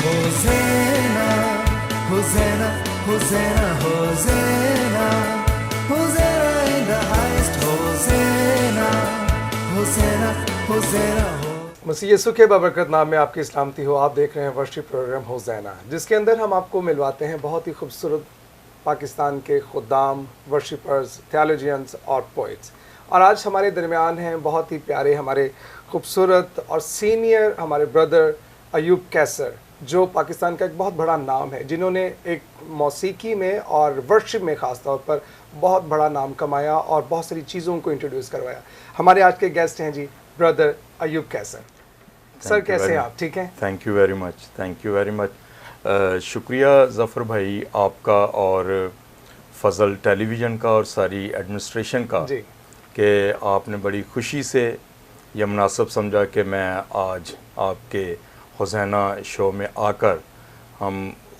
Hosanna, Hosanna, Hosanna, Hosanna, Hosanna in the highest. Hosanna, Hosanna, Hosanna. मसीह यीशु के बरकत नाम में आपकी सलामती हो। आप देख रहे हैं वर्शिप प्रोग्राम होज़ैना, जिसके अंदर हम आपको मिलवाते हैं बहुत ही खूबसूरत पाकिस्तान के खुदाम, वर्शिपर्स, थियोलॉजियंस और पोइट्स। और आज हमारे दरमियान हैं बहुत ही प्यारे, हमारे खूबसूरत और सीनियर हमारे ब्रदर अयूब कैसर, जो पाकिस्तान का एक बहुत बड़ा नाम है, जिन्होंने एक मौसीकी में और वर्शिप में ख़ास तौर पर बहुत बड़ा नाम कमाया और बहुत सारी चीज़ों को इंट्रोड्यूस करवाया। हमारे आज के गेस्ट हैं जी ब्रदर अयूब कैसर। सर कैसे हैं आप? ठीक हैं? Thank you very much, thank you very much. शुक्रिया ज़फ़र भाई आपका और फ़ज़ल टेलीविज़न का और सारी एडमिनिस्ट्रेशन का जी। कि आपने बड़ी खुशी से यह मुनासिब समझा कि मैं आज आपके होज़ैना शो में आकर हम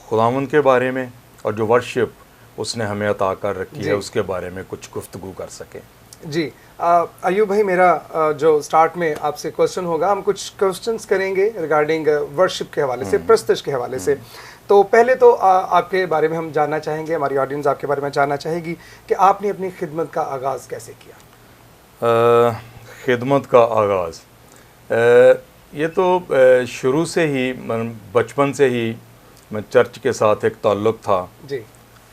खुदावंद के बारे में और जो वर्शिप उसने हमें अता कर रखी है उसके बारे में कुछ गुफ्तगू कर सकें। जी अयूब भाई, मेरा जो स्टार्ट में आपसे क्वेश्चन होगा, हम कुछ क्वेश्चंस करेंगे रिगार्डिंग वर्शिप के हवाले से, प्रस्तुति के हवाले से। तो पहले तो आपके बारे में हम जानना चाहेंगे, हमारी ऑडियंस आपके बारे में जानना चाहेगी कि आपने अपनी खिदमत का आगाज़ कैसे किया? खिदमत का आगाज़ ये तो शुरू से ही, बचपन से ही मैं चर्च के साथ एक ताल्लुक़ था जी।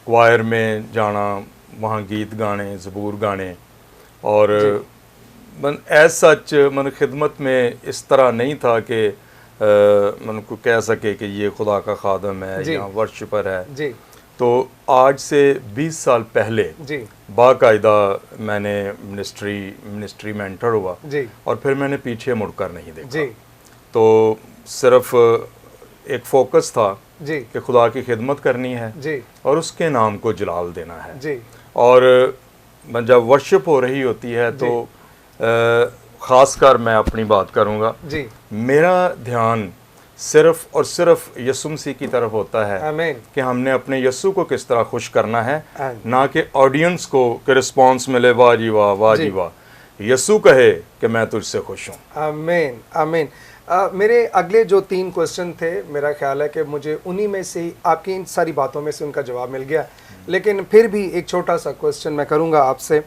क्वायर में जाना, वहाँ गीत गाने, ज़बूर गाने, और मन एज सच मन खिदमत में इस तरह नहीं था कि मन को कह सके कि ये खुदा का खादम है या वर्शिपर है जी। तो आज से 20 साल पहले जी। बाकायदा मैंने मिनिस्ट्री में एंटर हुआ जी। और फिर मैंने पीछे मुड़कर नहीं देखा जी। तो सिर्फ एक फोकस था जी कि खुदा की खिदमत करनी है जी और उसके नाम को जलाल देना है जी। और जब वर्शिप हो रही होती है तो ख़ासकर मैं अपनी बात करूंगा जी। मेरा ध्यान सिर्फ और सिर्फ यीशु मसीह की तरफ होता है। आमीन। कि हमने अपने यीशु को किस तरह खुश करना है, आमीन। ना कि ऑडियंस को कि रिस्पॉन्स मिले वाह जी वाह, वाह जी वाह। यीशु कहे कि मैं तुझसे खुश हूँ। आमीन आमीन। मेरे अगले जो 3 क्वेश्चन थे, मेरा ख्याल है कि मुझे उन्हीं में से ही, आपकी इन सारी बातों में से उनका जवाब मिल गया, लेकिन फिर भी एक छोटा सा क्वेश्चन मैं करूंगा आपसे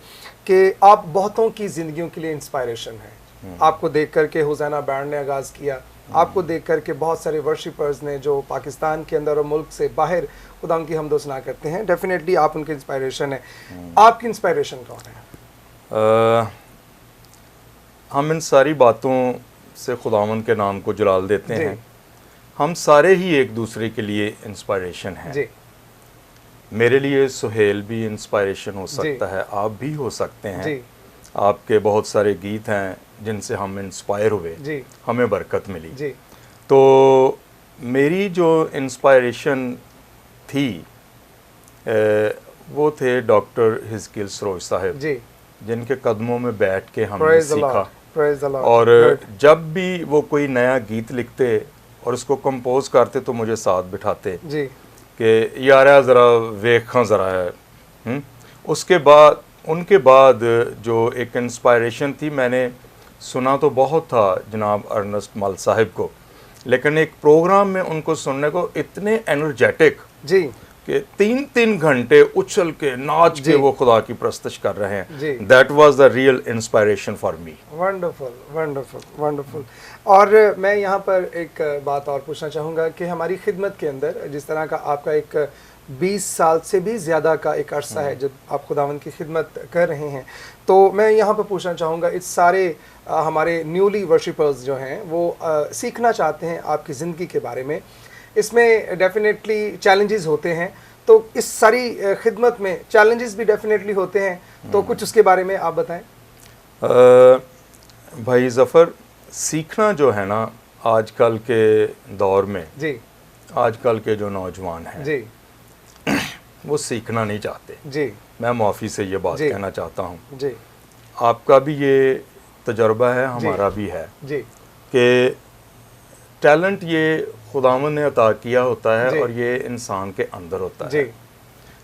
कि आप बहुतों की ज़िंदगियों के लिए इंस्पायरेशन हैं। आपको देख कर के होज़ैना बैंड ने आगाज़ किया, आपको देख कर के बहुत सारे वर्शिपर्स ने जो पाकिस्तान के अंदर और मुल्क से बाहर खुदा उनकी हमदो सना करते हैं, डेफिनेटली आप उनके इंस्पायरेशन है। आपकी इंस्पायरेशन कौन है? हम इन सारी बातों से खुदावंद के नाम को जलाल देते हैं। हम सारे ही एक दूसरे के लिए इंस्पायरेशन हैं। जी। मेरे लिए सुहेल भी इंस्पायरेशन हो सकता है, आप भी हो सकते हैं। जी। आपके बहुत सारे गीत हैं जिनसे हम इंस्पायर हुए, जी। हमें बरकत मिली। जी। तो मेरी जो इंस्पायरेशन थी वो थे डॉक्टर हिजकिल सरोज साहब जी, जिनके कदमों में बैठ के हमने सीखा। और जब भी वो कोई नया गीत लिखते और उसको कंपोज करते तो मुझे साथ बिठाते जी कि यार ज़रा वेखा ज़रा है। उसके बाद उनके बाद जो एक इंस्पायरेशन थी, मैंने सुना तो बहुत था जनाब अर्नेस्ट मल साहिब को, लेकिन एक प्रोग्राम में उनको सुनने को इतने एनर्जेटिक जी कि 3-3 घंटे उछल के नाच के वो खुदा की प्रस्तुति कर रहे हैं। That was the real inspiration for me. Wonderful wonderful wonderful. और मैं यहाँ पर एक बात और पूछना चाहूँगा कि हमारी खिदमत के अंदर जिस तरह का आपका एक 20 साल से भी ज़्यादा का एक अरसा है जब आप खुदावंद की खिदमत कर रहे हैं, तो मैं यहाँ पर पूछना चाहूँगा, इस सारे हमारे न्यूली वर्शिपर्स जो हैं वो सीखना चाहते हैं आपकी ज़िंदगी के बारे में। इसमें डेफिनेटली चैलेंजेस होते हैं, तो इस सारी खिदमत में चैलेंजेस भी डेफिनेटली होते हैं, तो कुछ उसके बारे में आप बताएं। भाई ज़फ़र, सीखना जो है ना आजकल के दौर में, जी, आजकल के जो नौजवान हैं जी, वो सीखना नहीं चाहते। जी, मैं माफ़ी से ये बात कहना चाहता हूँ। जी, आपका भी ये तजर्बा है, हमारा भी है जी, कि टैलेंट ये खुदावंद ने अता किया होता है और ये इंसान के अंदर होता है।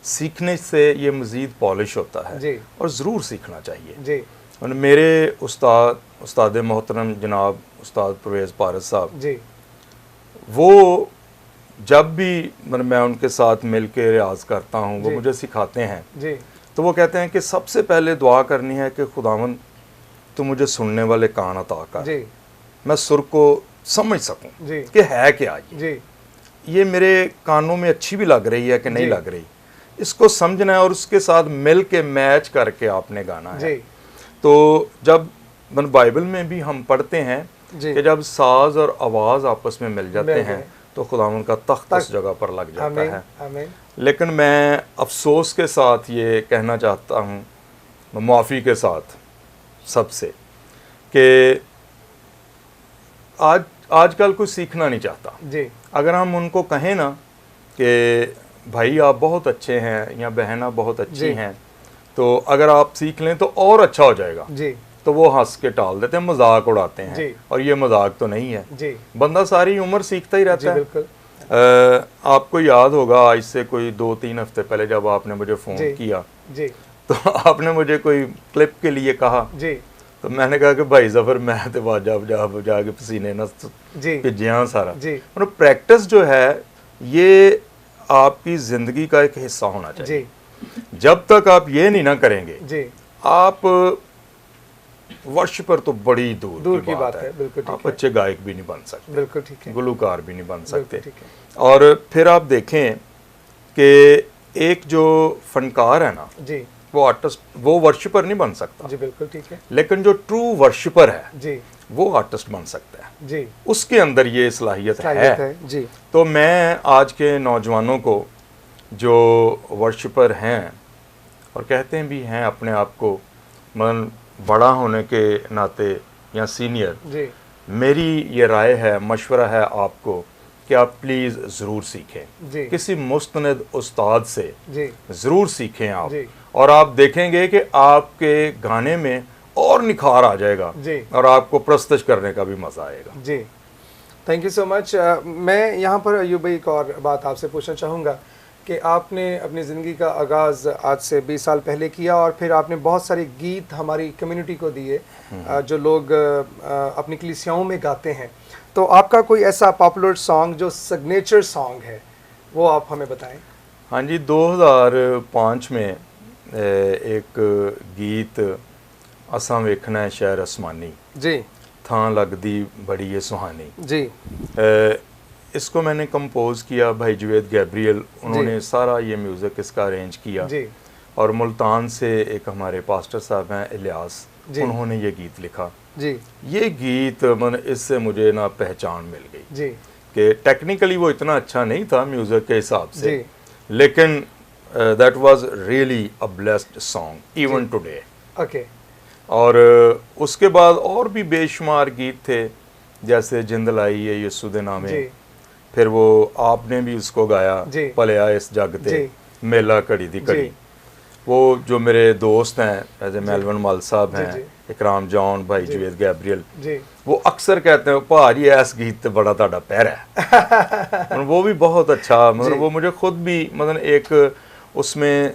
सीखने से ये मज़ीद पॉलिश होता है और ज़रूर सीखना चाहिए। और मेरे उस्ताद मोहतरम जनाब उस्ताद परवेज़ पारस साहब, वो जब भी मैं उनके साथ मिल के रियाज करता हूँ, वो जी। मुझे सिखाते हैं, जी तो वो कहते हैं कि सबसे पहले दुआ करनी है कि खुदावन तो मुझे सुनने वाले कान अता कर, जी मैं सुर को समझ सकूं जी कि है क्या जी ये मेरे कानों में अच्छी भी लग रही है कि नहीं जी। लग रही, इसको समझना है और उसके साथ मिल के मैच करके आपने गाना है। जी तो जब बाइबल में भी हम पढ़ते हैं जी। कि जब साज और आवाज़ आपस में मिल जाते मिल हैं गए। तो खुदावन का तख्त उस जगह पर लग जाता आमीन है। आमीन लेकिन मैं अफसोस के साथ ये कहना चाहता हूँ, माफ़ी के साथ सबसे, कि आजकल कोई सीखना नहीं चाहता। जी अगर हम उनको कहें ना कि भाई आप बहुत अच्छे हैं या बहन आप बहुत अच्छी जी। हैं, तो अगर आप सीख लें तो और अच्छा हो जाएगा, जी तो वो हंस के टाल देते हैं, मजाक उड़ाते जी। हैं, और ये मजाक तो नहीं है। जी बंदा सारी उम्र सीखता ही जी रहता है। बिल्कुल। आपको याद होगा आज से कोई 2-3 हफ्ते पहले जब आपने मुझे फ़ोन जी। किया जी तो आपने मुझे कोई क्लिप के लिए कहा, जी तो मैंने कहा कि भाई जफर मैं तो वाजा जाके पसीने न जी भिजिया सारा। जी मतलब प्रैक्टिस जो है ये आपकी ज़िंदगी का एक हिस्सा होना चाहिए। जी जब तक आप ये नहीं ना करेंगे, जी आप वर्शिपर तो बड़ी दूर की बात है, बिल्कुल ठीक आप है। अच्छे गायक भी नहीं बन सकते, बिल्कुल ठीक है, गुलूकार भी नहीं बन सकते। बिल्कुल ठीक है। और फिर आप देखें कि एक जो फनकार है ना, जी वो आर्टिस्ट, वो वर्शिपर नहीं बन सकता, जी बिल्कुल ठीक है। लेकिन जो ट्रू वर्शिपर है जी वो आर्टिस्ट बन सकता है, जी उसके अंदर ये सलाहियत है। जी तो मैं आज के नौजवानों को जो वर्शिपर हैं और कहते हैं भी हैं अपने आप को मन बड़ा होने के नाते या सीनियर, जी मेरी ये राय है, मशवरा है आपको कि आप प्लीज़ ज़रूर सीखें, जी किसी मुस्तनद उस्ताद से जी ज़रूर सीखें आप, जी। और आप देखेंगे कि आपके गाने में और निखार आ जाएगा जी और आपको प्रस्तुत करने का भी मज़ा आएगा। जी थैंक यू सो मच। मैं यहाँ पर अयूब भाई एक और बात आपसे पूछना चाहूँगा कि आपने अपनी ज़िंदगी का आगाज़ आज से 20 साल पहले किया और फिर आपने बहुत सारे गीत हमारी कम्युनिटी को दिए जो लोग अपनी कलीसियाओं में गाते हैं। तो आपका कोई ऐसा पॉपुलर सॉन्ग जो सिग्नेचर सॉन्ग है वो आप हमें बताएं। हाँ जी, 2005 में एक गीत असां वेखना है शहर आसमानी, जी थां लगदी बड़ी ये सुहानी, जी इसको मैंने कंपोज किया, भाई जुवेद गैब्रियल उन्होंने सारा ये म्यूज़िक इसका अरेंज किया जी और मुल्तान से एक हमारे पास्टर साहब हैं इलियास, जी। उन्होंने ये गीत लिखा। जी ये गीत इससे मुझे ना पहचान मिल गई जी कि टेक्निकली वो इतना अच्छा नहीं था म्यूज़िक के हिसाब से, जी लेकिन that was really a blessed song even today. Okay और उसके बाद और भी बेशुमार गीत थे, जैसे जिंद लाई है यीशु दे नामे, जी फिर वो आपने भी उसको गाया, जी। पलिया इस जग ते जी। मेला घड़ी दी घड़ी। जी। वो जो मेरे दोस्त हैं जैसे मेलवन मल साहब जी, हैं, जी। इकराम जॉन, भाई जी। जुवेद गैब्रियल, जी वो अक्सर कहते हैं भाजी ऐस गीत ते बड़ा ताड़ा पैर है। मतलब वो भी बहुत अच्छा, मतलब जी। वो मुझे खुद भी मतलब एक उसमें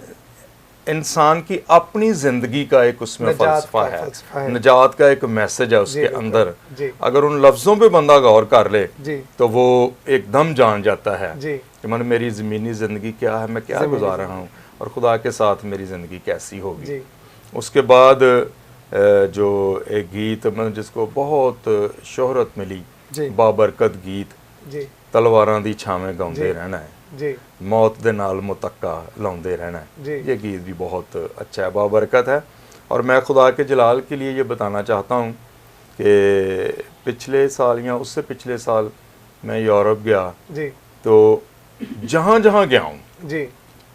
इंसान की अपनी ज़िंदगी का एक उसमें निजात फ़लसफ़ा का फ़लसफ़ा है, है। निजात का एक मैसेज है जी, उसके बिल्कुल। अंदर। जी अगर उन लफ्ज़ों पे बंदा गौर कर ले जी तो वो एकदम जान जाता है जी कि मतलब मेरी ज़मीनी ज़िंदगी क्या है, मैं क्या ज़मीनी गुजार रहा हूँ और खुदा के साथ मेरी ज़िंदगी कैसी होगी। जी उसके बाद जो एक गीत मतलब जिसको बहुत शोहरत मिली, जी बाबरकत गीत, जी तलवारां दी छावें गाउंदे जी। रहना है, जी मौत दे नाल मुतक्का लाउंदे रहना है। जी। ये गीत भी बहुत अच्छा है, बाबरकत है। और मैं खुदा के जलाल के लिए ये बताना चाहता हूँ कि पिछले साल या उससे पिछले साल मैं यूरोप गया, जी तो जहाँ जहाँ गया हूँ, जी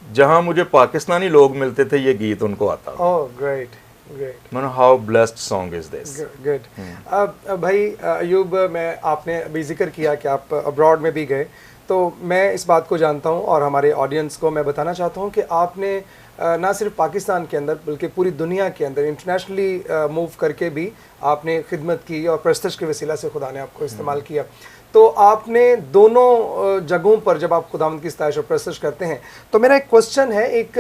जहाँ मुझे पाकिस्तानी लोग मिलते थे, ये गीत उनको आता था। ओह ग्रेट ग्रेट मैंने how blessed song is this. Good. अब भाई अयूब, मैं आपने अभी जिक्र किया कि आप अब्रॉड में भी गए, तो मैं इस बात को जानता हूँ और हमारे ऑडियंस को मैं बताना चाहता हूँ कि आपने ना सिर्फ पाकिस्तान के अंदर बल्कि पूरी दुनिया के अंदर इंटरनेशनली मूव करके भी आपने खिदमत की और प्रस्तुत के वसीला से खुदा ने आपको इस्तेमाल किया। तो आपने दोनों जगहों पर जब आप खुदावंद की सताइश और प्रस्तुत करते हैं, तो मेरा एक क्वेश्चन है, एक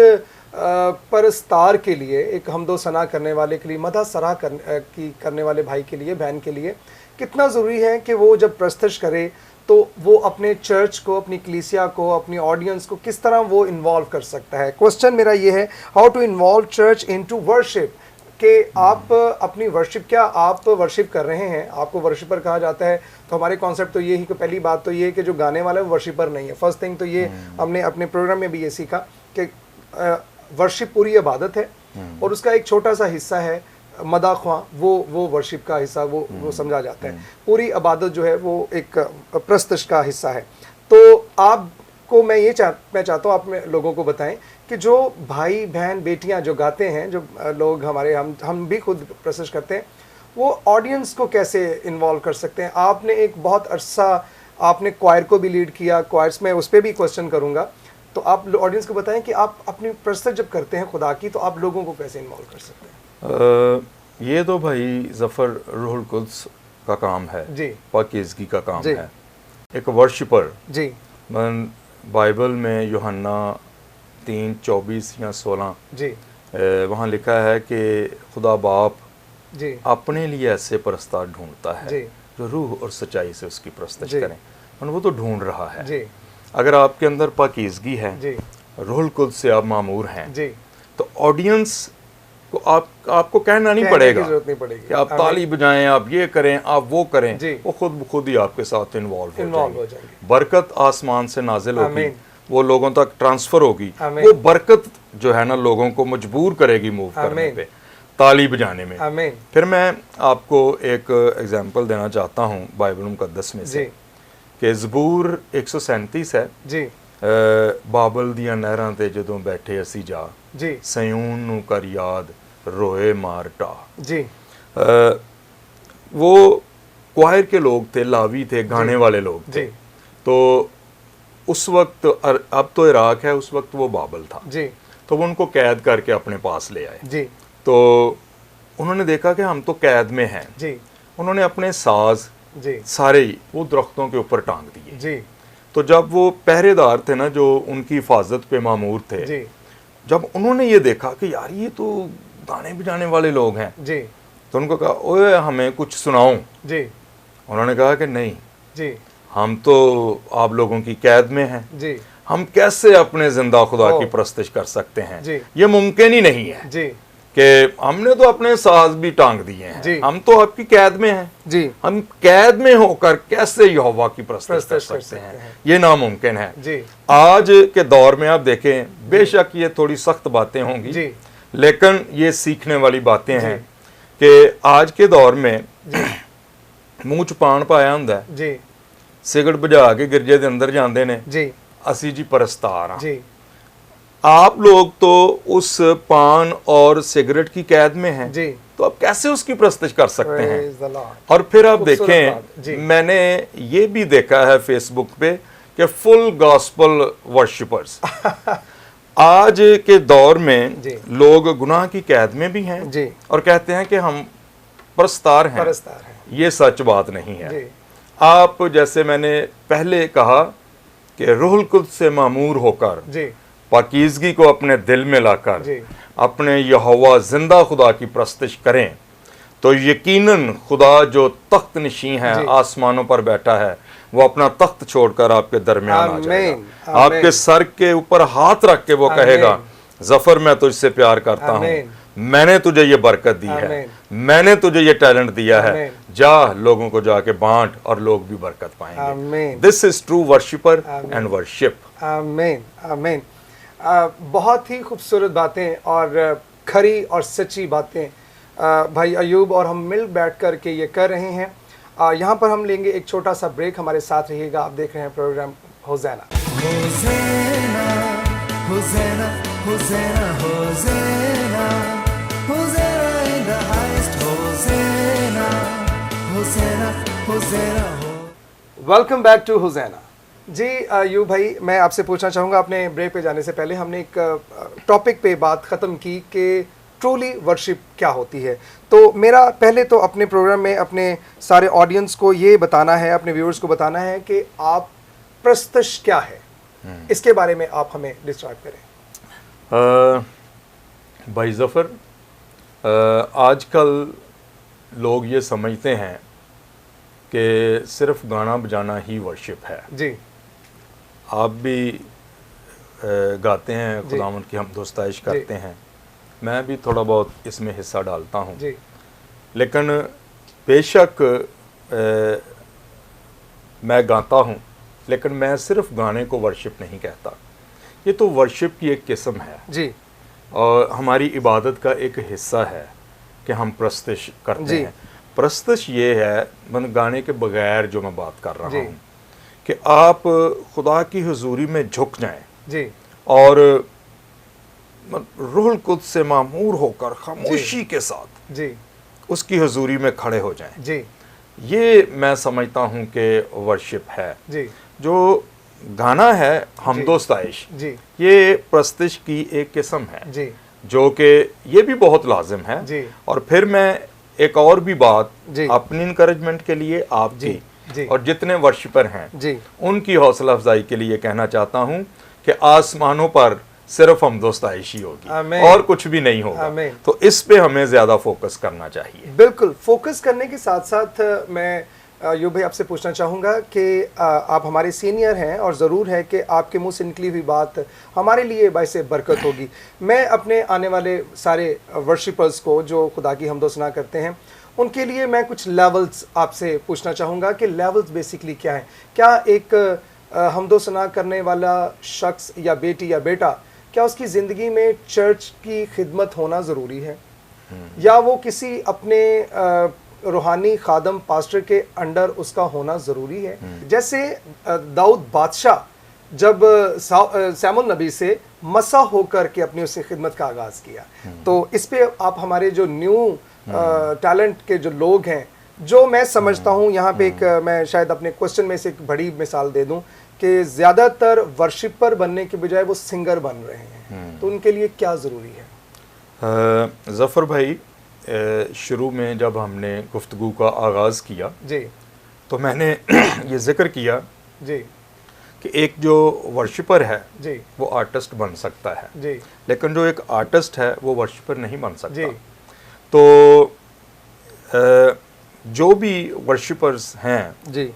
परस्तार के लिए, एक हमदो सना करने वाले के लिए, मदह सराह करने वाले भाई के लिए, बहन के लिए कितना ज़रूरी है कि वो जब प्रस्तुत करे तो वो अपने चर्च को, अपनी कलीसिया को, अपनी ऑडियंस को किस तरह वो इन्वॉल्व कर सकता है। क्वेश्चन मेरा ये है, how to involve church into worship, कि आप अपनी वर्शिप, क्या आप वर्शिप कर रहे हैं, आपको वर्शिपर कहा जाता है, तो हमारे कॉन्सेप्ट तो ये ही कि पहली बात तो ये है कि जो गाने वाला है वो वर्शिपर नहीं है। फर्स्ट थिंग तो ये हमने अपने प्रोग्राम में भी ये सीखा कि वर्शिप पूरी इबादत है और उसका एक छोटा सा हिस्सा है मदा ख्वां, वो वर्शिप का हिस्सा वो समझा जाता है। पूरी इबादत जो है वो एक प्रस्तश का हिस्सा है। तो आपको मैं चाहता हूँ आप में लोगों को बताएं कि जो भाई बहन बेटियां जो गाते हैं, जो लोग हमारे हम भी खुद प्रस्तश करते हैं, वो ऑडियंस को कैसे इन्वॉल्व कर सकते हैं। आपने एक बहुत अरसा आपने क्वायर को भी लीड किया, क्वायर्स में उस पर भी क्वेश्चन करूँगा, तो आप ऑडियंस को बताएं कि आप अपनी प्रस्तश जब करते हैं खुदा की, तो आप लोगों को कैसे इन्वॉल्व कर सकते हैं। ये तो भाई ज़फ़र रूहुल कुद्स का काम है जी, पाकीज़गी का काम जी, है। एक वर्शिपर जी, बाइबल में यूहन्ना 3:24 या 16 जी, वहाँ लिखा है कि खुदा बाप जी, अपने लिए ऐसे परस्तार ढूंढता है जी, जो रूह और सच्चाई से उसकी परस्तश जी, करें, और वो तो ढूंढ रहा है। जी, अगर आपके अंदर पाकीज़गी है, जी, रूहुल कुद्स से आप मामूर हैं, जी, तो ऑडियंस को आपको कहना नहीं कहने पड़ेगा की जरूरत नहीं पड़ेगी कि आप ताली बजाएं, आप ये करें, आप वो करें, जी, वो खुद ही आपके साथ इन्वॉल्व हो हो जाएंगे। बरकत आसमान से नाजिल होगी, आमीन। वो लोगों तक ट्रांसफर होगी, आमीन। वो बरकत जो है ना लोगों को मजबूर करेगी मूव करने आमीन। पे, ताली बजाने में। आमीन। फिर मैं आपको एक एग्जांपल देना चाहता हूँ बाइबल मुकद्दस में से, कि ज़बूर 137 है जी, बाबल दियां नहरां ते जदों बैठे असी जा, जी, सयून नू कर याद रोए मारटा। जी, वो क्वायर के लोग थे, लावी थे, गाने वाले लोग थे। जी, तो उस वक्त, अब तो इराक है, उस वक्त वो बाबल था, जी, तो वो उनको कैद करके अपने पास ले आए। जी, तो उन्होंने देखा कि हम तो कैद में हैं। जी, उन्होंने अपने साज जी, सारे ही वो दरख्तों के ऊपर टांग दिए। जी, तो जब वो पहरेदार थे ना, जो उनकी हिफाजत पे मामूर थे, जी, जब उन्होंने ये देखा कि यार ये तो गाने बजाने वाले लोग हैं, जी, तो उनको कहा, ओए हमें कुछ सुनाओ। जी, उन्होंने कहा कि नहीं, जी, हम तो आप लोगों की कैद में हैं, जी, हम कैसे अपने जिंदा खुदा की परस्तिश कर सकते हैं, जी, ये मुमकिन ही नहीं है जी, कि हमने तो अपने साज भी टांग दिए हैं, जी, हम तो आपकी कैद में हैं, जी, हम कैद में होकर कैसे यहोवा की परस्तिश कर सकते हैं, ये नामुमकिन है। जी, आज के दौर में आप देखें, बेशक ये थोड़ी सख्त बातें होंगी, जी, लेकिन ये सीखने वाली बातें हैं कि आज के दौर में मूँह च पान पाया हुंदा है, जी, सिगड़ बुझा के गिरजे के अंदर जाते हैं, जी, असी जी परस्तार हाँ। जी, आप लोग तो उस पान और सिगरेट की कैद में हैं, जी, तो आप कैसे उसकी परस्तिश कर सकते हैं। Praise the Lord। और फिर आप खूबसूरत बात, जी। देखें, मैंने ये भी देखा है फेसबुक पे कि फुल गॉस्पल वर्शिपर्स आज के दौर में जी। लोग गुनाह की कैद में भी हैं जी, और कहते हैं कि हम परस्तार हैं। परस्तार है। ये सच बात नहीं है। जी, आप जैसे मैंने पहले कहा कि रूहुल कुद्स से मामूर होकर, जी, पाकीज़गी को अपने दिल में लाकर जी, अपने यहोवा जिंदा खुदा की परस्तिश करें, तो यकीनन खुदा जो तख्त नशीं है, जी। आसमानों पर बैठा है, वो अपना तख्त छोड़कर आपके दरमियान आ आमीन, जाएगा, आमीन। आपके सर के ऊपर हाथ रख के वो आमीन। कहेगा, जफर मैं तुझसे प्यार करता हूँ, आमीन। मैंने तुझे ये बरकत दी है, आमीन। मैंने तुझे ये टैलेंट दिया है, आमीन। जा लोगों को जाके बांट और लोग भी बरकत पाएंगे। आमीन। दिस इज ट्रू वर्शिपर आमीन। And worship. आमीन, आमीन। बहुत ही खूबसूरत बातें और खरी और सच्ची बातें भाई अयूब और हम मिल बैठ कर के ये कर रहे हैं। यहाँ पर हम लेंगे एक छोटा सा ब्रेक, हमारे साथ रहिएगा। आप देख रहे हैं programme होज़ैना। Hosanna, Hosanna, Hosanna, Hosanna, Hosanna in the highest, Hosanna, Hosanna, Hosanna, welcome back to Hosanna. जी अयूब भाई, मैं आपसे पूछना चाहूँगा, अपने ब्रेक पे जाने से पहले हमने एक टॉपिक पे बात ख़त्म की कि ट्रूली वर्शिप क्या होती है। तो मेरा पहले तो अपने प्रोग्राम में अपने सारे ऑडियंस को ये बताना है, अपने व्यूअर्स को बताना है कि आप प्रस्तश क्या है, इसके बारे में आप हमें डिस्क्राइब करें। भाई जफ़र, आजकल लोग ये समझते हैं कि सिर्फ गाना बजाना ही वर्शिप है। जी आप भी गाते हैं, खुदावंद की हमद व सताइश करते हैं, मैं भी थोड़ा बहुत इसमें हिस्सा डालता हूँ। जी लेकिन बेशक मैं गाता हूँ, लेकिन मैं सिर्फ गाने को वर्शिप नहीं कहता। ये तो वर्शिप की एक किस्म है जी और हमारी इबादत का एक हिस्सा है कि हम प्रस्तश करते हैं। प्रस्तश ये है, मतलब गाने के बगैर जो मैं बात कर रहा हूँ, कि आप खुदा की हुजूरी में झुक जाएं जी और रूहुल कुद्स से मामूर होकर खामोशी के साथ जी उसकी हुजूरी में खड़े हो जाएं। जी ये मैं समझता हूँ कि वर्शिप है। जी जो गाना है हमदो सताइश, जी ये प्रस्तश की एक किस्म है जी जो कि ये भी बहुत लाजिम है। जी और फिर मैं एक और भी बात जी अपनी इंकरेजमेंट के लिए आपकी जी और जितने वर्शिपर हैं जी उनकी हौसला अफजाई के लिए कहना चाहता हूँ कि आसमानों पर सिर्फ हमदो सताइश ही होगी आमीन। और कुछ भी नहीं होगा। आमीन। तो इस पे हमें ज़्यादा फोकस करना चाहिए। बिल्कुल, फोकस करने के साथ साथ मैं यूँ भाई आपसे पूछना चाहूँगा कि आप हमारे सीनियर हैं और ज़रूर है कि आपके मुंह से निकली हुई बात हमारे लिए बाइस बरकत होगी। मैं अपने आने वाले सारे वर्शिपर्स को जो खुदा की हमदो सना करते हैं उनके लिए मैं कुछ लेवल्स आपसे पूछना चाहूँगा कि लेवल्स बेसिकली क्या हैं। क्या एक हमदो सना करने वाला शख्स या बेटी या बेटा, क्या उसकी ज़िंदगी में चर्च की खिदमत होना ज़रूरी है, या वो किसी अपने रूहानी खादम पास्टर के अंडर उसका होना ज़रूरी है? जैसे दाऊद बादशाह जब सैमुल नबी से मसा होकर के अपनी उससे खिदमत का आगाज़ किया, तो इस पे आप हमारे जो न्यू टैलेंट के जो लोग हैं, जो मैं समझता हूँ यहाँ पे एक मैं शायद अपने क्वेश्चन में से एक बड़ी मिसाल दे दूँ कि ज़्यादातर वर्शिपर बनने के बजाय वो सिंगर बन रहे हैं, तो उनके लिए क्या ज़रूरी है? ज़फ़र भाई, शुरू में जब हमने गुफ्तगू का आगाज़ किया जी तो मैंने ये जिक्र किया जी कि एक जो वर्शिपर है जी वो आर्टिस्ट बन सकता है, जी लेकिन जो एक आर्टिस्ट है वो वर्शिपर नहीं बन सकता। जी तो जो भी वर्शिपर्स हैं, जी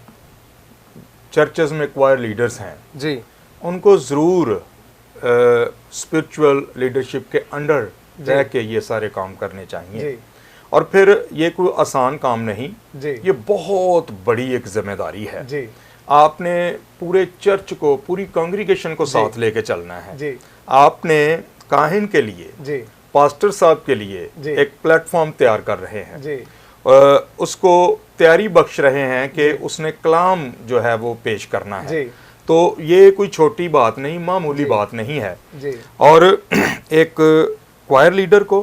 चर्चेस में क्वायर लीडर्स हैं, जी उनको ज़रूर स्पिरिचुअल लीडरशिप के अंडर रह के ये सारे काम करने चाहिए। जी और फिर ये कोई आसान काम नहीं, जी ये बहुत बड़ी एक जिम्मेदारी है। जी आपने पूरे चर्च को, पूरी कांग्रीगेशन को साथ लेके चलना है। जी आपने काहिन के लिए, जी पास्टर साहब के लिए जी एक प्लेटफॉर्म तैयार कर रहे हैं, जी उसको तैयारी बख्श रहे हैं कि उसने कलाम जो है वो पेश करना है। जी तो ये कोई छोटी बात नहीं, मामूली बात नहीं है। जी और एक क्वायर लीडर को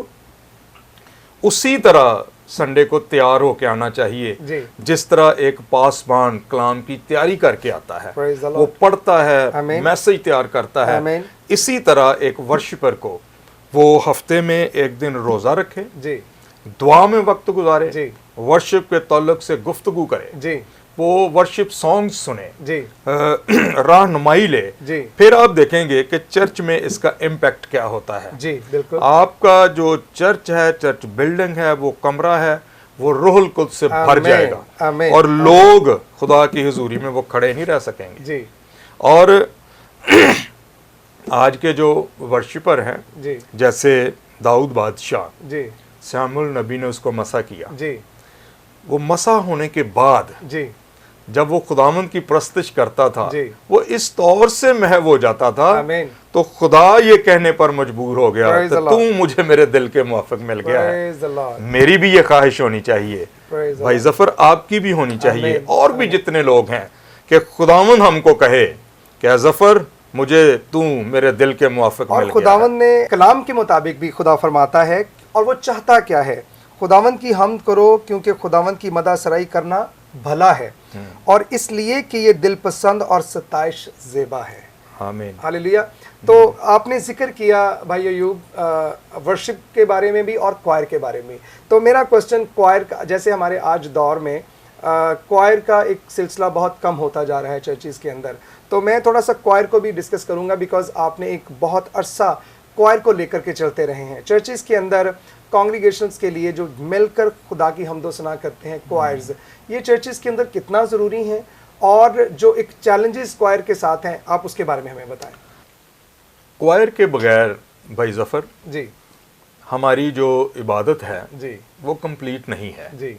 उसी तरह संडे को तैयार होके आना चाहिए जी जिस तरह एक पासबान कलाम की तैयारी करके आता है, Praise the वो Lord. पढ़ता है, Amen. मैसेज तैयार करता है। Amen. इसी तरह एक वर्शिपर को वो हफ्ते में एक दिन रोज़ा रखे, जी दुआ में वक्त गुजारे, जी वर्शिप के ताल्लुक से गुफ्तगू करे, जी वो वर्शिप सॉन्ग्स सुने, जी रहनुमाई ले, जी फिर आप देखेंगे कि चर्च में इसका इम्पैक्ट क्या होता है। जी बिल्कुल आपका जो चर्च है, चर्च बिल्डिंग है, वो कमरा है, वो रूहुल कुद्स से भर आमीन, जाएगा आमीन, और लोग खुदा की हुजूरी में वो खड़े नहीं रह सकेंगे। जी और आज के जो वर्शिपर हैं, जी जैसे दाऊद बादशाह, जी सैमुअल नबी ने उसको मसा किया, जी वो मसा होने के बाद जी जब वो खुदावंद की प्रस्तश करता था, जी। वो इस तौर से महव हो जाता था, आमीन। तो खुदा ये कहने पर मजबूर हो गया, Praise तो the Lord. तू मुझे मेरे दिल के मुआफिक मिल गया है। Praise the Lord. मेरी भी ये ख्वाहिश होनी चाहिए, Praise the भाई Lord. जफर आपकी भी होनी चाहिए, आमीन, और भी आमीन। जितने लोग हैं, कि खुदावंद हमको कहे कि जफर मुझे तू मेरे दिल के मुआफिक और मिल गया है। खुदावंद ने कलाम के मुताबिक भी खुदा फरमाता है, और वो चाहता क्या है, खुदावंद की हमद करो क्योंकि खुदावंद की मदा सराई करना भला है, और इसलिए कि ये दिल पसंद और सताइश ज़ेबा है। आमीन। हालेलुया। तो आपने जिक्र किया भाई अयूब वर्शिप के बारे में भी और क्वायर के बारे में, तो मेरा क्वेश्चन क्वायर का, जैसे हमारे आज दौर में क्वायर का एक सिलसिला बहुत कम होता जा रहा है चर्चिज़ के अंदर, तो मैं थोड़ा सा क्वायर को भी डिस्कस करूंगा, बिकॉज आपने एक बहुत अरसा क्वायर को लेकर के चलते रहे हैं चर्चिज़ के अंदर। कॉन्ग्रीगेशंस के लिए जो मिलकर खुदा की हमदो सना करते हैं क्वायर्स, ये चर्चेस के अंदर कितना ज़रूरी हैं, और जो एक चैलेंजेस क्वायर के साथ हैं आप उसके बारे में हमें बताएं। क्वायर के बगैर भाई ज़फ़र जी हमारी जो इबादत है जी वो कंप्लीट नहीं है, जी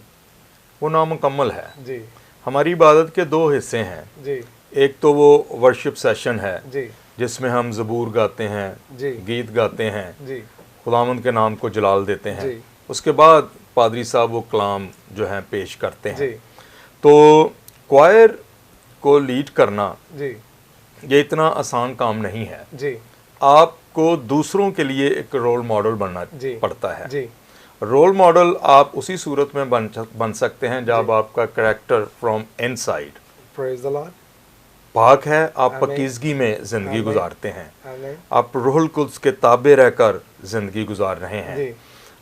वो नामुकम्मल है। जी हमारी इबादत के दो हिस्से हैं। जी एक तो वो वर्शिप सेशन है जी जिसमें हम ज़बूर गाते हैं, जी गीत गाते हैं, जी खुदावंद के नाम को जलाल देते हैं। जी। उसके बाद पादरी साहब वो कलाम जो है पेश करते हैं। जी तो क्वायर को लीड करना जी ये इतना आसान काम नहीं है। जी आपको दूसरों के लिए एक रोल मॉडल बनना जी पड़ता है। जी रोल मॉडल आप उसी सूरत में बन सकते हैं जब आपका character from inside praise the Lord, पाक है, आप आमीन। पकीज़गी में ज़िंदगी आमीन। गुजारते हैं, आमीन। आप रूहुल कुद्स के ताबे रहकर ज़िंदगी गुजार रहे हैं। जी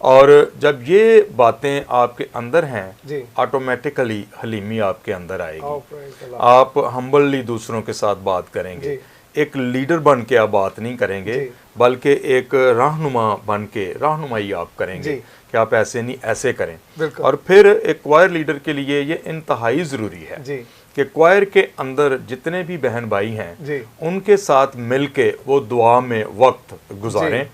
और जब ये बातें आपके अंदर हैं जी ऑटोमेटिकली हलीमी आपके अंदर आएगी। Oh, praise the Lord. आप हम्बली दूसरों के साथ बात करेंगे। जी। एक लीडर बन के आप बात नहीं करेंगे, जी। बल्कि एक रहनुमा बन के रहनुमाई आप करेंगे जी। कि आप ऐसे नहीं ऐसे करें। बिल्कुल। और फिर एक क्वायर लीडर के लिए ये इंतहाई ज़रूरी है जी कि क्वायर के अंदर जितने भी बहन भाई हैं जी उनके साथ मिलके वो दुआ में वक्त गुजारें,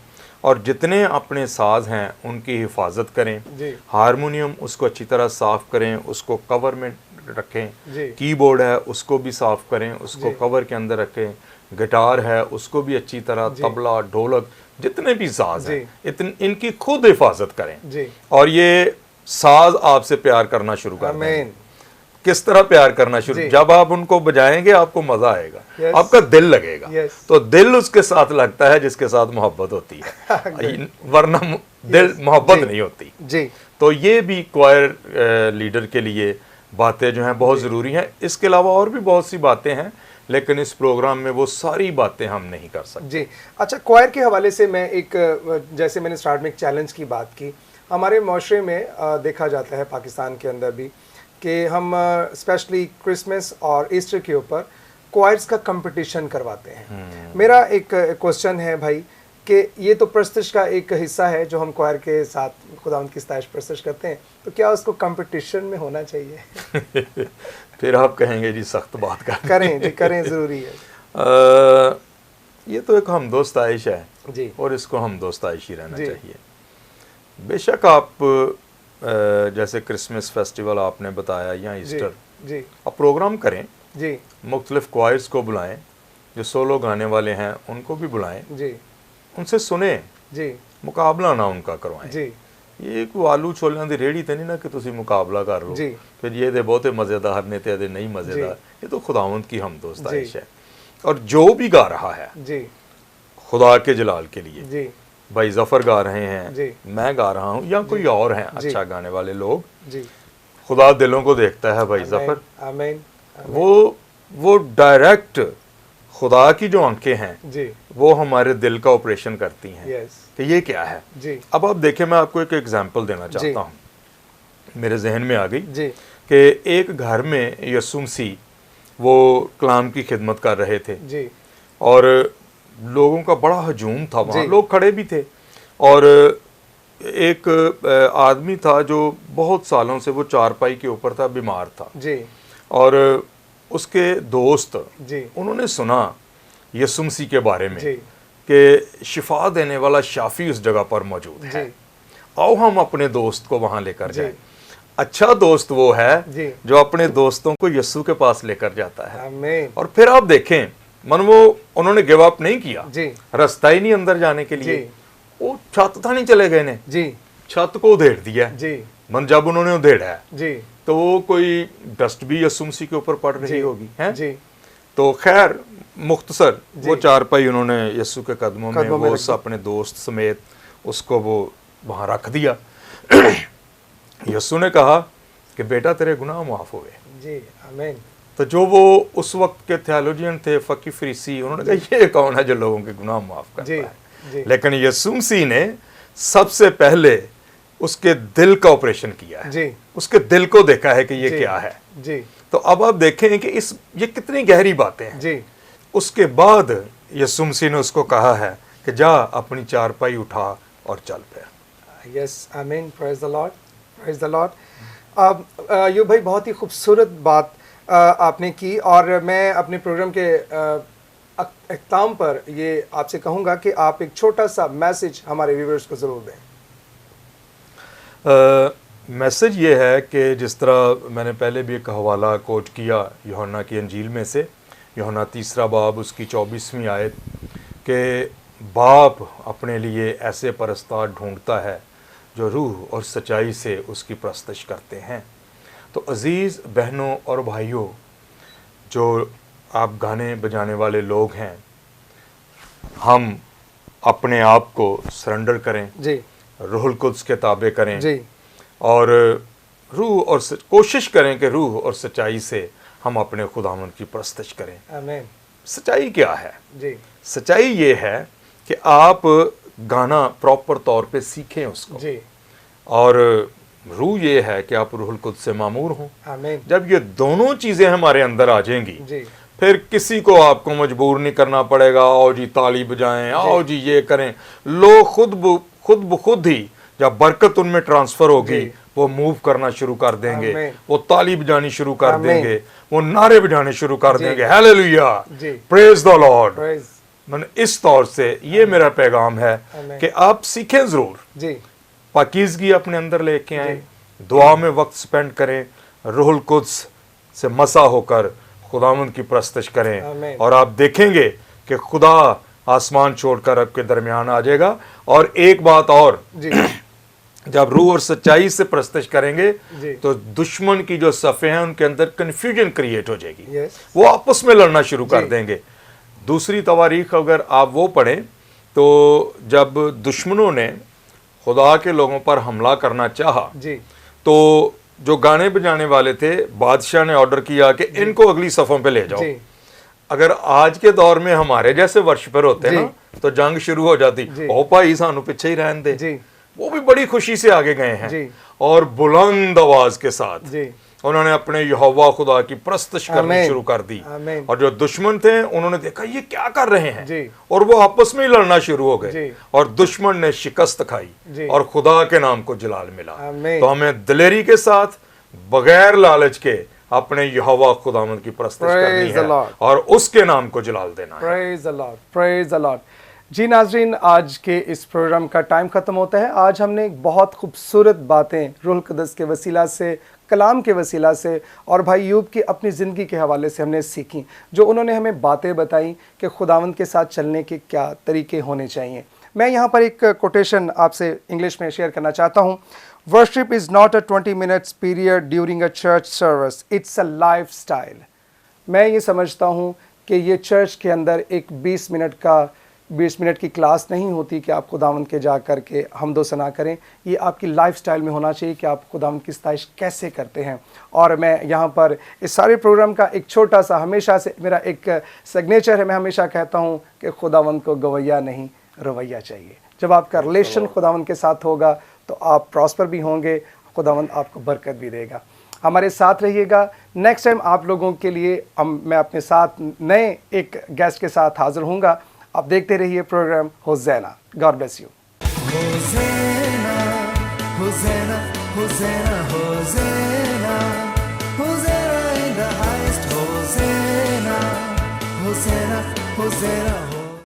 और जितने अपने साज हैं उनकी हिफाजत करें। जी हारमोनियम उसको अच्छी तरह साफ़ करें, उसको कवर में रखें। जी कीबोर्ड है उसको भी साफ़ करें, उसको जी। कवर के अंदर रखें। गिटार है उसको भी अच्छी तरह, जी। तबला, ढोलक, जितने भी साज जी। हैं इनकी खुद हिफाजत करें। जी और ये साज आपसे प्यार करना शुरू कर दें। आमीन। किस तरह प्यार करना शुरू, जी। जब आप उनको बजाएंगे आपको मजा आएगा, Yes. आपका दिल लगेगा। Yes. तो दिल उसके साथ लगता है जिसके साथ मोहब्बत होती है, वरना दिल मोहब्बत जी। नहीं होती। जी तो ये भी क्वायर लीडर के लिए बातें जो हैं बहुत ज़रूरी हैं। इसके अलावा और भी बहुत सी बातें हैं, लेकिन इस प्रोग्राम में वो सारी बातें हम नहीं कर सकते। जी। अच्छा, क्वायर के हवाले से मैं एक, जैसे मैंने स्टार्ट में एक चैलेंज की बात की, हमारे माशरे में देखा जाता है पाकिस्तान के अंदर भी कि हम स्पेशली क्रिसमस और ईस्टर के ऊपर क्वायर्स का कंपटीशन करवाते हैं। मेरा एक क्वेश्चन है भाई कि ये तो प्रस्तुश का एक हिस्सा है जो हम क्वायर के साथ खुदावंद की सताइश प्रस्तुश करते हैं, तो क्या उसको कंपटीशन में होना चाहिए? फिर आप कहेंगे जी सख्त बात करें जी, करें, ज़रूरी है। ये तो एक हम दोस्ताइश है जी और इसको हम दोस्ताइश ही रहना जी। चाहिए। बेशक आप जैसे क्रिसमस फेस्टिवल आपने बताया या जी ईस्टर, जी आप प्रोग्राम करें, जी मुख्तलिफ क्वायर्स को बुलाएं, जो सोलो गाने वाले हैं उनको भी बुलाएं, जी उनसे सुने, जी मुकाबला ना उनका करवाएं। जी ये कोई आलू छोलियां दी रेड़ी तो नहीं ना कि तुसी मुकाबला कर लो, जी। फिर ये दे बहुते मज़ेदार ने ते नहीं मज़ेदार। ये तो खुदावंद की हम दोस्ताइश जी। है। और जो भी गा रहा है जी खुदा के जलाल के लिए, जी भाई ज़फ़र गा रहे हैं, जी। मैं गा रहा हूँ, या कोई और हैं जी। अच्छा गाने वाले लोग, जी खुदा दिलों को देखता है भाई ज़फ़र। आमीन। वो डायरेक्ट खुदा की जो आंखें हैं जी वो हमारे दिल का ऑपरेशन करती हैं यस कि ये क्या है। जी अब आप देखें, मैं आपको एक एग्जांपल देना जी। चाहता हूँ, मेरे जहन में आ गई जी कि एक घर में यीशु मसीह वो कलाम की खिदमत कर रहे थे जी और लोगों का बड़ा हजूम था, वहाँ जी। लोग खड़े भी थे, और एक आदमी था जो बहुत सालों से वो चारपाई के ऊपर था, बीमार था, जी और उसके दोस्त जी उन्होंने सुना यीशु मसीह के बारे में जी कि शिफा देने वाला शाफी उस जगह पर मौजूद है, जी आओ हम अपने दोस्त को वहाँ लेकर जी। जाएं। अच्छा दोस्त वो है जी। जो अपने दोस्तों को यीशु के पास लेकर जाता है। आमीन। और फिर आप देखें, मन वो उन्होंने गिव अप नहीं किया, जी रास्ता ही नहीं अंदर जाने के लिए, जी। वो छत था नहीं चले गए ने, जी छत को उधेड़ दिया। जी मन जब उन्होंने उधेड़ा है जी तो वो कोई डस्ट भी यीशु मसीह के ऊपर पड़ रही जी होगी है। जी तो खैर मुख्तसर वो जी। चारपाई उन्होंने यीशु के कदमों में कदमों में वो रख उस अपने दोस्त समेत उसको वो वहाँ रख दिया। यीशु ने कहा कि बेटा तेरे गुनाह माफ़ हुए। जी आमीन। तो जो वो उस वक्त के थियोलॉजियन थे, फकी फरीसी, उन्होंने कहा ये कौन है जो लोगों के गुनाह माफ़ करता जी है। जी लेकिन यीशु मसीह ने सबसे पहले उसके दिल का ऑपरेशन किया है, जी उसके दिल को देखा है कि ये जी। क्या है। जी तो अब आप देखें कि ये कितनी गहरी बातें हैं। जी उसके बाद यीशु मसीह ने उसको कहा है कि जा अपनी चारपाई उठा और चल पे। यस, आमीन, praise the Lord, praise the lord. यूब भाई, बहुत ही खूबसूरत बात आपने की, और मैं अपने प्रोग्राम के अख्ताम पर ये आपसे कहूँगा कि आप एक छोटा सा मैसेज हमारे व्यूवर्स को ज़रूर दें। मैसेज ये है कि जिस तरह मैंने पहले भी एक हवाला कोट किया यूहन्ना की अंजील में से, यूहन्ना 3 बाब उसकी 24वीं आयत, कि बाप अपने लिए ऐसे परस्तार ढूंढता है जो रूह और सच्चाई से उसकी परस्तिश करते हैं। तो अज़ीज़ बहनों और भाइयों, जो आप गाने बजाने वाले लोग हैं, हम अपने आप को सरेंडर करें जी, रूहुल कुद्स के ताबे करें जी, और रूह और कोशिश करें कि रूह और सच्चाई से हम अपने खुदावंद की परस्तिश करें। आमीन। सच्चाई क्या है? जी, सच्चाई ये है कि आप गाना प्रॉपर तौर पे सीखें उसको, जी, और रूह ये है कि आप रूहुल कुद्स से मामूर हों। आमीन। जब ये दोनोब चीज़ें हमारे अंदर आ जाएंगी, जी, फिर किसी को आपको मजबूर नहीं करना पड़ेगा, आओ जी ताली बजाएं, आओ जी ये करें। लोग खुद ब खुद ही जब बरकत उनमें ट्रांसफर होगी, जी, वो मूव करना शुरू कर देंगे, आमीन। वो ताली बजानी शुरू कर आमीन। देंगे, वो नारे बजाने शुरू कर जी, देंगे। हालेलुया, जी, प्रेज द लॉर्ड। प्रेज, मैंने इस तौर से ये मेरा पैगाम है आमीन। कि आप सीखें ज़रूर, जी, पाकीज़गी अपने अंदर लेके आएं, दुआ में वक्त स्पेंड करें, रूहुल कुद्स से मसा होकर खुदावंद की परस्तिश करें, आमीन। और आप देखेंगे कि खुदा आसमान छोड़कर आपके दरमियान आ जाएगा। और एक बात और, जी, जब रूह और सच्चाई से परस्तिश करेंगे जी, तो दुश्मन की जो सफ़े हैं उनके अंदर कन्फ्यूजन क्रिएट हो जाएगी, यस, वो आपस में लड़ना शुरू कर जी। देंगे। दूसरी तवारीख अगर आप वो पढ़ें तो जब दुश्मनों ने खुदा के लोगों पर हमला करना चाहा, जी, तो जो गाने बजाने वाले थे, बादशाह ने ऑर्डर किया कि इनको अगली सफ़ों पे ले जाओ। जी, अगर आज के दौर में हमारे जैसे वर्शिपर होते जी। ना, तो जंग शुरू हो जाती, जी। ओ भाई सानू पीछे ही रहने दे। जी, वो भी बड़ी खुशी से आगे गए हैं, जी। और बुलंद आवाज के साथ जी, उन्होंने अपने यहोवा खुदा की परस्तिश करनी आमीन। शुरू कर दी। आमीन। और जो दुश्मन थे उन्होंने देखा ये क्या कर रहे हैं, जी। और वो आपस में ही लड़ना शुरू हो जी। गए, और दुश्मन ने शिकस्त खाई, जी। और खुदा के नाम को जलाल मिला। आमीन। तो हमें दिलेरी के साथ बगैर लालच के अपने यहोवा खुदावंद की परस्तिश Praise करनी the है, Lord. और उसके नाम को जलाल देना है। Praise the Lord, praise the lord. जी नाजरीन, आज के इस प्रोग्राम का टाइम ख़त्म होता है। आज हमने बहुत खूबसूरत बातें रूहुल कुद्स के वसीला से, कलाम के वसीला से, और भाई यूब की अपनी ज़िंदगी के हवाले से हमने सीखी, जो उन्होंने हमें बातें बताई कि खुदावंद के साथ चलने के क्या तरीके होने चाहिए। मैं यहाँ पर एक कोटेशन आपसे इंग्लिश में शेयर करना चाहता हूँ। Worship is not a 20 minutes period during a church service, it's a life style. मैं ये समझता हूँ कि ये चर्च के अंदर एक 20 मिनट की क्लास नहीं होती कि आप खुदावंद के जा कर के हमदो सना करें। ये आपकी लाइफ स्टाइल में होना चाहिए कि आप खुदावंद की सताइश कैसे करते हैं। और मैं यहाँ पर इस सारे प्रोग्राम का एक छोटा सा, हमेशा से मेरा एक सिग्नेचर है, मैं हमेशा कहता हूँ कि खुदावंद को गवैया नहीं रवैया चाहिए। जब आपका रिलेशन खुदावंद के साथ होगा तो आप प्रॉस्पर भी होंगे, खुदावंद आपको बरकत भी देगा। हमारे साथ रहिएगा। नेक्स्ट टाइम आप लोगों के लिए मैं अपने साथ नए एक गेस्ट के साथ हाजिर होऊंगा। आप देखते रहिए program Hosanna. God bless you. Hosanna, Hosanna, Hosanna, Hosanna, Hosanna in the highest. Hosanna, Hosanna, Hosanna,